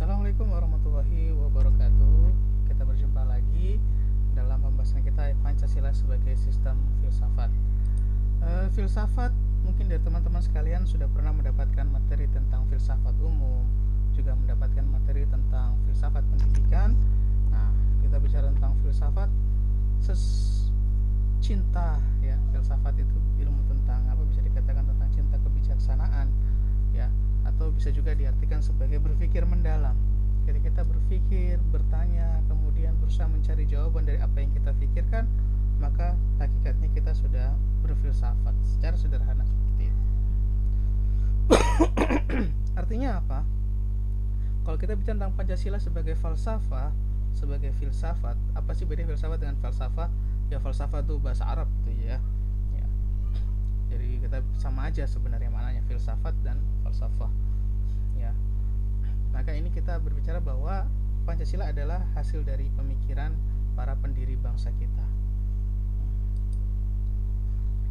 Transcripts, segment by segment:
Assalamualaikum warahmatullahi wabarakatuh. Kita berjumpa lagi dalam pembahasan kita Pancasila sebagai sistem filsafat. Filsafat mungkin dari teman-teman sekalian sudah pernah mendapatkan materi tentang filsafat umum, juga mendapatkan materi tentang filsafat pendidikan. Nah, kita bicara tentang filsafat cinta ya. Filsafat itu ilmu tentang apa, bisa dikatakan tentang cinta kebijaksanaan ya, atau bisa juga diartikan sebagai berpikir mendalam. Ketika kita berpikir, bertanya, kemudian berusaha mencari jawaban dari apa yang kita pikirkan, maka hakikatnya kita sudah berfilsafat secara sederhana seperti itu. Artinya apa? Kalau kita bicara tentang Pancasila sebagai falsafah, sebagai filsafat, apa sih beda filsafat dengan falsafah? Ya, falsafah itu bahasa Arab tuh ya. Jadi kita sama aja sebenarnya maknanya filsafat dan falsafah. Ya. Maka ini kita berbicara bahwa Pancasila adalah hasil dari pemikiran para pendiri bangsa kita,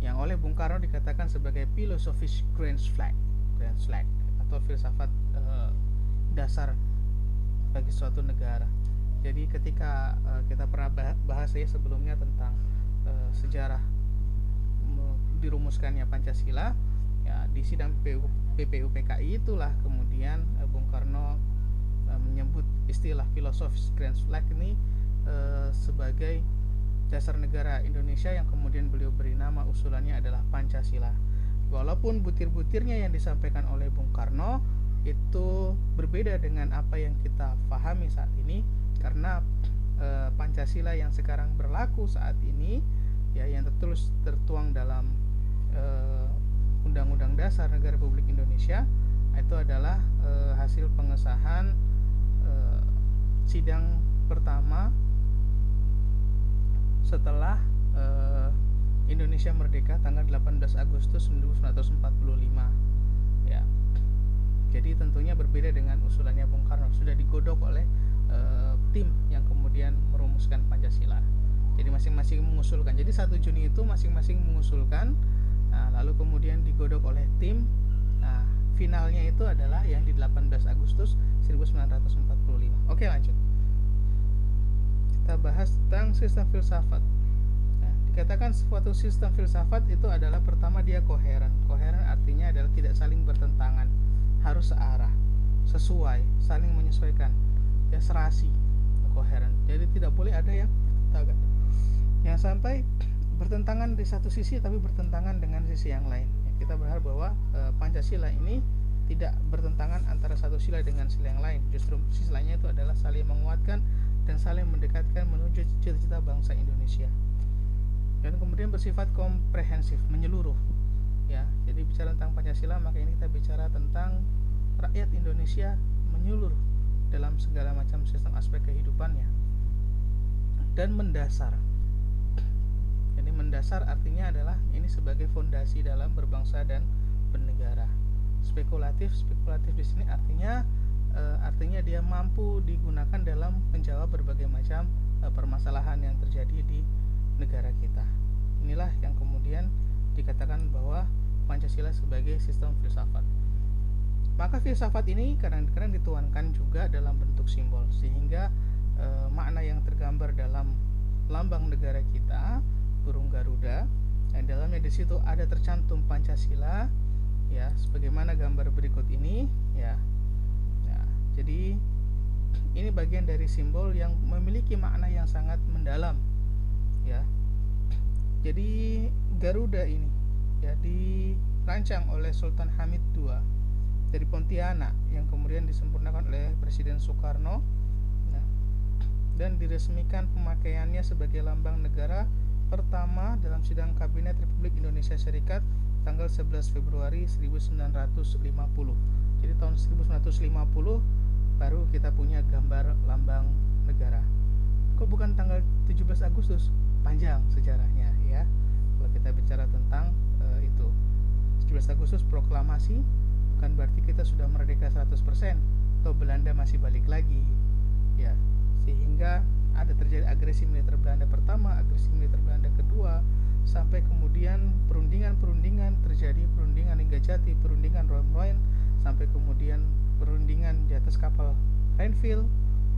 yang oleh Bung Karno dikatakan sebagai philosophic grand flag atau filsafat dasar bagi suatu negara. Jadi ketika kita pernah bahas ya sebelumnya tentang sejarah dirumuskannya Pancasila ya, di sidang PPUPKI itulah kemudian Bung Karno menyebut istilah philosophical grand flag ini sebagai dasar negara Indonesia, yang kemudian beliau beri nama usulannya adalah Pancasila. Walaupun butir-butirnya yang disampaikan oleh Bung Karno itu berbeda dengan apa yang kita pahami saat ini, karena Pancasila yang sekarang berlaku saat ini ya, yang tertuang dalam Undang-Undang Dasar Negara Republik Indonesia, itu adalah hasil pengesahan sidang pertama setelah Indonesia merdeka tanggal 18 Agustus 1945 ya. Jadi tentunya berbeda dengan usulannya Bung Karno, sudah digodok oleh tim yang kemudian merumuskan Pancasila. Jadi masing-masing mengusulkan. Jadi 1 Juni itu masing-masing mengusulkan. Nah, lalu kemudian digodok oleh tim. Nah, finalnya itu adalah yang di 18 Agustus 1945. Oke, lanjut. Kita bahas tentang sistem filsafat. Nah, dikatakan suatu sistem filsafat itu adalah pertama dia koheren. Koheren artinya adalah tidak saling bertentangan, harus searah, sesuai, saling menyesuaikan. Ya, serasi, koheren. Jadi tidak boleh ada yang bertentangan, yang sampai bertentangan di satu sisi tapi bertentangan dengan sisi yang lain. Ya, kita berharap bahwa Pancasila ini tidak bertentangan antara satu sila dengan sila yang lain. Justru sisi lainnya itu adalah saling menguatkan dan saling mendekatkan menuju cita-cita bangsa Indonesia. Dan kemudian bersifat komprehensif, menyeluruh. Ya, jadi bicara tentang Pancasila, maka ini kita bicara tentang rakyat Indonesia menyeluruh dalam segala macam sistem aspek kehidupannya. Dan mendasar. Jadi mendasar artinya adalah ini sebagai fondasi dalam berbangsa dan bernegara. Spekulatif di sini artinya dia mampu digunakan dalam menjawab berbagai macam permasalahan yang terjadi di negara kita. Inilah yang kemudian dikatakan bahwa Pancasila sebagai sistem filsafat. Maka filsafat ini kadang-kadang dituangkan juga dalam bentuk simbol, sehingga makna yang tergambar dalam lambang negara kita, burung Garuda, dan dalamnya di situ ada tercantum Pancasila ya, sebagaimana gambar berikut ini ya. Jadi ini bagian dari simbol yang memiliki makna yang sangat mendalam ya. Jadi Garuda ini ya dirancang oleh Sultan Hamid II dari Pontianak, yang kemudian disempurnakan oleh Presiden Soekarno ya, dan diresmikan pemakaiannya sebagai lambang negara pertama dalam sidang Kabinet Republik Indonesia Serikat tanggal 11 Februari 1950. Jadi tahun 1950 baru kita punya gambar lambang negara. Kok bukan tanggal 17 Agustus? Panjang sejarahnya ya. Kalau kita bicara tentang itu 17 Agustus proklamasi, bukan berarti kita sudah merdeka 100%, atau Belanda masih balik lagi ya. Sehingga ada terjadi agresi militer Belanda pertama, agresi militer Belanda kedua, sampai kemudian perundingan terjadi, perundingan Linggajati, perundingan Roan-Roan, sampai kemudian perundingan di atas kapal Reinfeldt,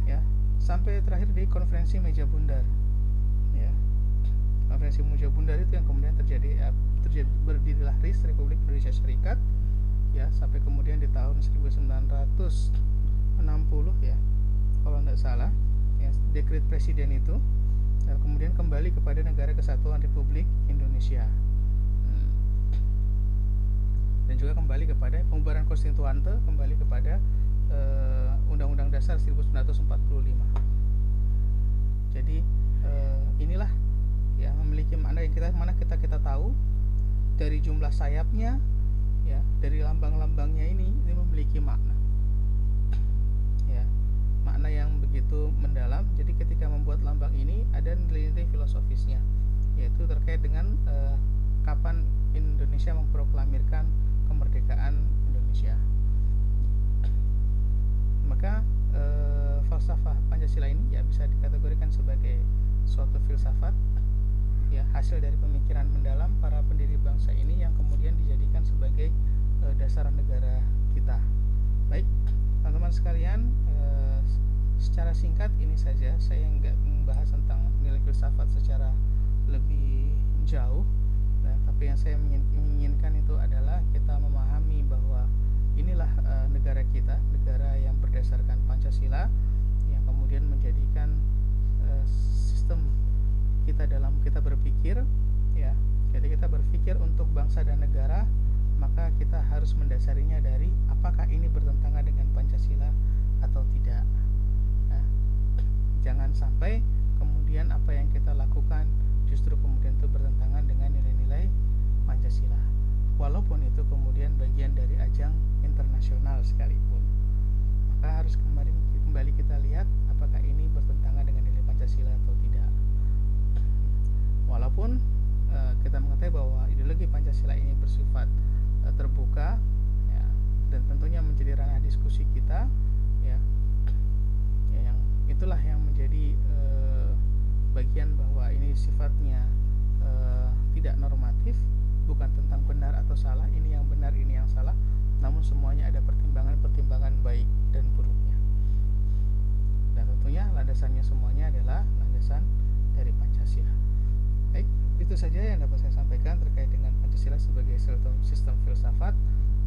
ya, sampai terakhir di konferensi meja bundar, ya. Konferensi meja bundar itu yang kemudian berdirilah RIS, Republik Indonesia Serikat, ya, sampai kemudian di tahun 1960, ya, kalau tidak salah, ya, dekret presiden itu, dan kemudian kembali kepada Negara Kesatuan Republik Indonesia. Dan juga kembali kepada pembubaran konstituante, kembali kepada Undang-Undang Dasar 1945. Jadi inilah ya memiliki makna yang kita tahu dari jumlah sayapnya, ya, dari lambang-lambangnya ini memiliki makna, ya, makna yang begitu mendalam. Jadi ketika membuat lambang ini ada nilai-nilai filosofisnya, yaitu terkait dengan kapan Indonesia memproklamirkan kemerdekaan Indonesia. Maka falsafah Pancasila ini ya bisa dikategorikan sebagai suatu filsafat, ya, hasil dari pemikiran mendalam para pendiri bangsa ini yang kemudian dijadikan sebagai dasar negara kita. Baik, teman-teman sekalian, secara singkat ini saja, saya nggak membahas tentang nilai filsafat secara lebih jauh. Nah, tapi yang saya inginkan itu adalah kita memahami bahwa inilah negara kita, negara yang berdasarkan Pancasila, yang kemudian menjadikan sistem kita dalam kita berpikir, ya. Jadi kita berpikir untuk bangsa dan negara, maka kita harus mendasarinya dari apakah ini bertentangan dengan Pancasila atau tidak. Nah, jangan sampai kemudian apa yang kita lakukan justru kemudian itu bertentangan dengan nilai-nilai Pancasila, walaupun itu kemudian bagian dari ajang internasional sekalipun. Maka harus kembali kita lihat apakah ini bertentangan dengan nilai Pancasila atau tidak. Walaupun kita mengetahui bahwa ideologi Pancasila ini bersifat terbuka, ya, dan tentunya menjadi ranah diskusi kita, ya, ya, yang itulah yang menjadi bagian bahwa ini sifatnya tidak normatif, bukan tentang benar atau salah, ini yang benar, ini yang salah, namun semuanya ada pertimbangan baik dan buruknya. Dan tentunya landasannya semuanya adalah landasan dari Pancasila. Baik, itu saja yang dapat saya sampaikan terkait dengan Pancasila sebagai sistem filsafat.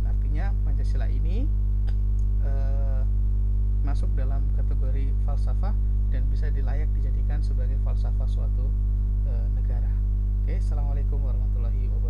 Artinya Pancasila ini masuk dalam kategori falsafah dan bisa dijadikan sebagai falsafah suatu negara. Oke, assalamualaikum warahmatullahi wabarakatuh.